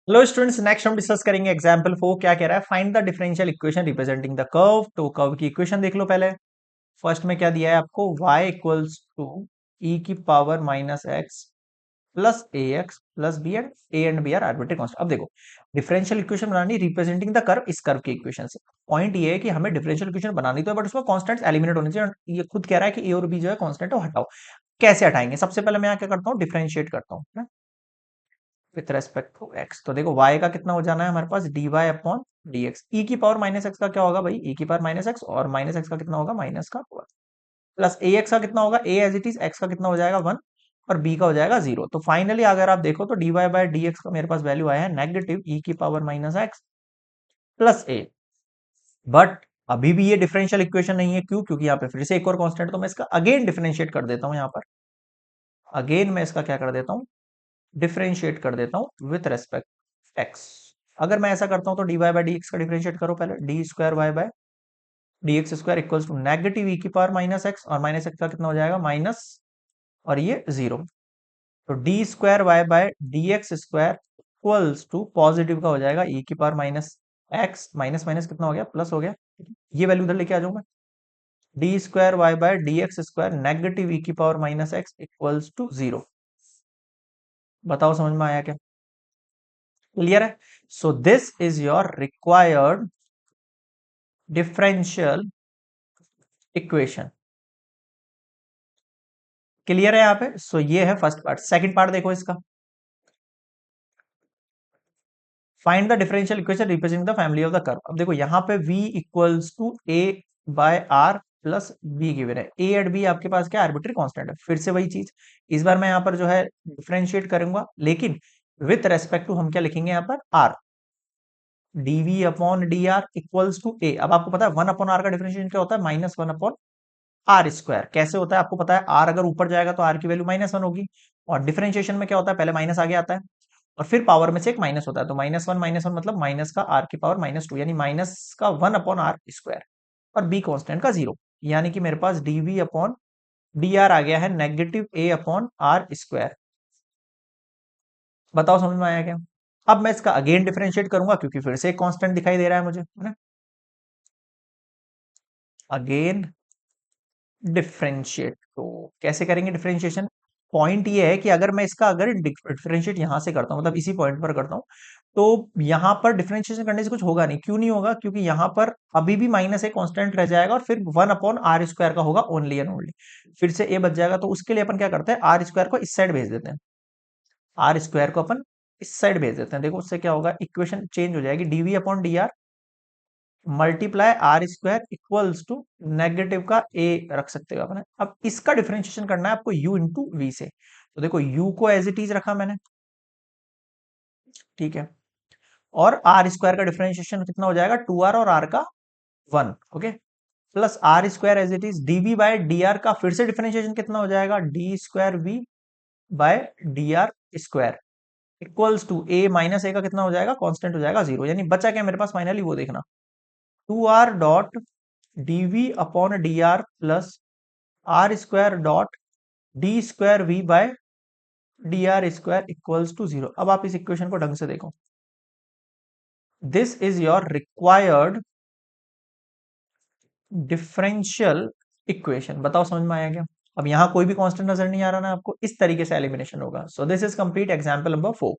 Hello students, next हम discuss करेंगे example 4। क्या कह रहा है? Find the differential equation representing the curve. तो कर्व की इक्वेशन देख लो पहले। फर्स्ट में क्या दिया है आपको? y इक्वल्स टू ई की power minus x plus a x plus b and b are arbitrary constant. अब देखो, डिफरेंशियल इक्वेशन बनानी रिप्रेजेंटिंग द कर्व, इस कर्व की इक्वेशन से। पॉइंट ये है कि हमें डिफरेंशियल इक्वेशन बनानी तो है, बट उसमें कॉन्स्टेंट्स एलिमिनेट होने चाहिए। ये खुद कह रहा है कि ए और बी जो है कॉन्स्टेंट है, वो हटाओ। कैसे हटाएंगे? सबसे पहले मैं यहाँ क्या करता हूँ? डिफरेंशिएट करता हूँ विथ रेस्पेक्ट टू एक्स। तो देखो y का कितना हो जाना है हमारे पास? dy upon dx। e की पावर माइनस एक्स का क्या होगा भाई? e की पावर माइनस एक्स, और माइनस एक्स का कितना होगा? माइनस का वन। प्लस ए एक्स का कितना होगा? a as it is, x का कितना हो जाएगा? वन, और b का हो जाएगा जीरो। तो फाइनली अगर आप देखो तो dy बाय dx का मेरे पास वैल्यू आया है नेगेटिव e की power minus x plus A. But अभी भी ये डिफरेंशियल इक्वेशन नहीं है। क्यों? क्योंकि यहाँ पे फिर से एक और कांस्टेंट, तो मैं इसका अगेन डिफरेंशिएट कर देता हूँ यहाँ पर। अगेन मैं इसका क्या कर देता हूँ? डिफरेंशिएट कर देता हूँ विथ रेस्पेक्ट एक्स। अगर मैं ऐसा करता हूं तो d y by d x का डिफरेंशिएट करो पहले। D square Y by D x square equals to negative ई की पावर माइनस एक्स, और माइनस एक्स का कितना हो जाएगा? माइनस, और ये जीरो। तो d square Y by D x square equals to positive का हो जाएगा ई की power minus x, minus minus कितना हो गया? प्लस हो गया। ये वैल्यू उधर लेके आ जाऊंगा। D square Y by D x square negative ई की power minus X equals to zero. बताओ समझ में आया क्या? क्लियर है? So this is your required differential equation. Clear है यहाँ पे? सो ये है फर्स्ट पार्ट। सेकंड पार्ट देखो इसका। Find the differential equation representing the family of the curve. अब देखो यहाँ पे v equals to a by r plus b given है। a एंड b आपके पास क्या? आर्बिट्री कांस्टेंट है। फिर से वही चीज, इस बार मैं यहाँ पर जो है डिफरेंशिएट करूंगा, लेकिन विथ रेस्पेक्ट टू हम क्या लिखेंगे यहाँ पर? r। dv upon dr equals to a। अब आपको पता है वन अपॉन r का डिफरेंशिएशन क्या होता है? Minus one upon r square. कैसे होता है आपको पता है? आर अगर ऊपर जाएगा तो आर की वैल्यू माइनस वन होगी, और डिफरेंशिएशन में क्या होता है? पहले माइनस आगे आता है, और फिर पावर में से एक माइनस होता है। तो माइनस वन मतलब माइनस का आर की पावर माइनस टू, यानी माइनस का वन अपॉन आर स्क्वायर, और बी कॉन्स्टेंट का जीरो। यानी कि मेरे पास डीवी अपॉन डी आर आ गया है negative a upon r square. बताओ समझ में आया क्या? अब मैं इसका अगेन डिफरेंशिएट करूंगा, क्योंकि फिर से एक कांस्टेंट दिखाई दे रहा है मुझे, है ना? Again differentiate. तो कैसे करेंगे डिफरेंशिएशन? पॉइंट ये है कि अगर मैं इसका अगर डिफरेंशिएट यहां से करता हूं, मतलब इसी पॉइंट पर करता हूं, तो यहां पर डिफरेंशिएशन करने से कुछ होगा नहीं। क्यों नहीं होगा? क्योंकि यहां पर अभी भी माइनस ए कांस्टेंट रह जाएगा, और फिर वन अपॉन आर स्क्वायर का होगा ओनली एंड ओनली। फिर से ए बच जाएगा, तो उसके लिए अपन क्या करते हैं? आर स्क्वायर को इस साइड भेज देते हैं। आर स्क्वायर को अपन इस साइड भेज देते हैं। देखो उससे क्या होगा? इक्वेशन चेंज हो जाएगी। D v upon d r multiply r square equals to negative का ए रख सकते हो अपने। अब इसका डिफरेंशिएशन करना है आपको u इंटू वी से। तो देखो u को एज इट इज रखा मैंने, ठीक है, और आर स्क्वायर का डिफरेंशिएशन कितना हो जाएगा? टू आर और आर का one, okay, plus are square as it is DV by D R का फिर से डिफरेंशिएशन कितना हो जाएगा? D square we by D R square equals to A minus A का कितना हो जाएगा? कांस्टेंट हो जाएगा जीरो। यानी बचा क्या मेरे पास फाइनली? वो देखना, two r dot d v upon d r plus are square dot d square we by D R square equals to zero. अब आप इस इक्वेशन को ढंग से देखो। This is your required differential equation. बताओ समझ में आया क्या? अब यहां कोई भी कांस्टेंट नजर नहीं आ रहा ना आपको? इस तरीके से एलिमिनेशन होगा। सो this is complete example number 4।